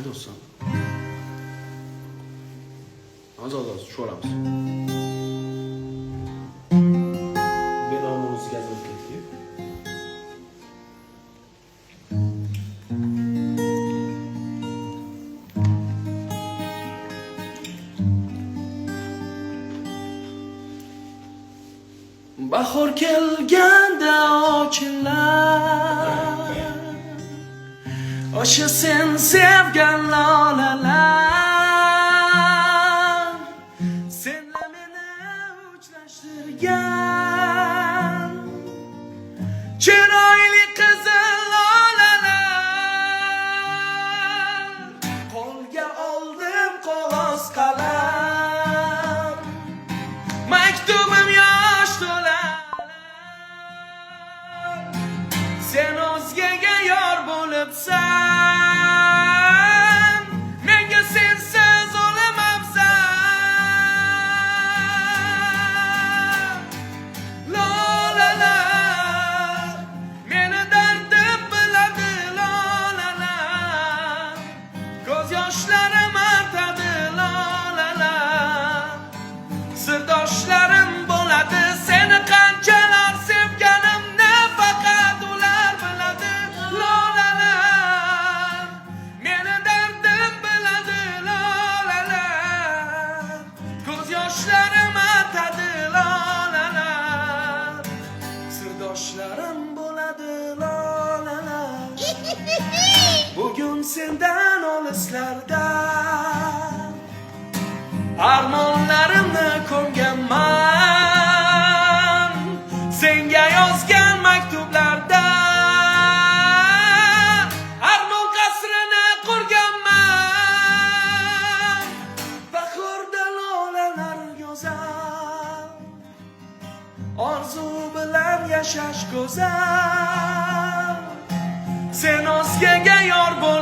do'stlar. Hozir shu olamiz. Benomimiz gazib ketdi. Bahor kelganda ochilar, o'sha sen sevgan lolalar, senla meni uchrashtirgan chiroyli qizil lolalar, qo'lga oldim qog'oz qalam, maktubim yosh to'lar. Sen o'zgaga yor bo'libsan, menga sensiz o'lamabsan. Lolalar, meni dardim biladi lolalar, ko'z yoshlarim artadi lolalar, sirdoshlarim bo'ladi seni qanchalar sevganimni faqat ular biladi lolalar, meni dardim biladi lolalar, ko'z yoshlarim artadi lolalar, sirdoshlarim bo'ladi lolalar. Bugun sendan olislarda armonlarimni ko'mganman, senga yozgan maktublarda armon qasrini qurganman. Bahorda lolalar go'zal, orzu bilan yashash go'zal, sen o'zgaga yor bo'l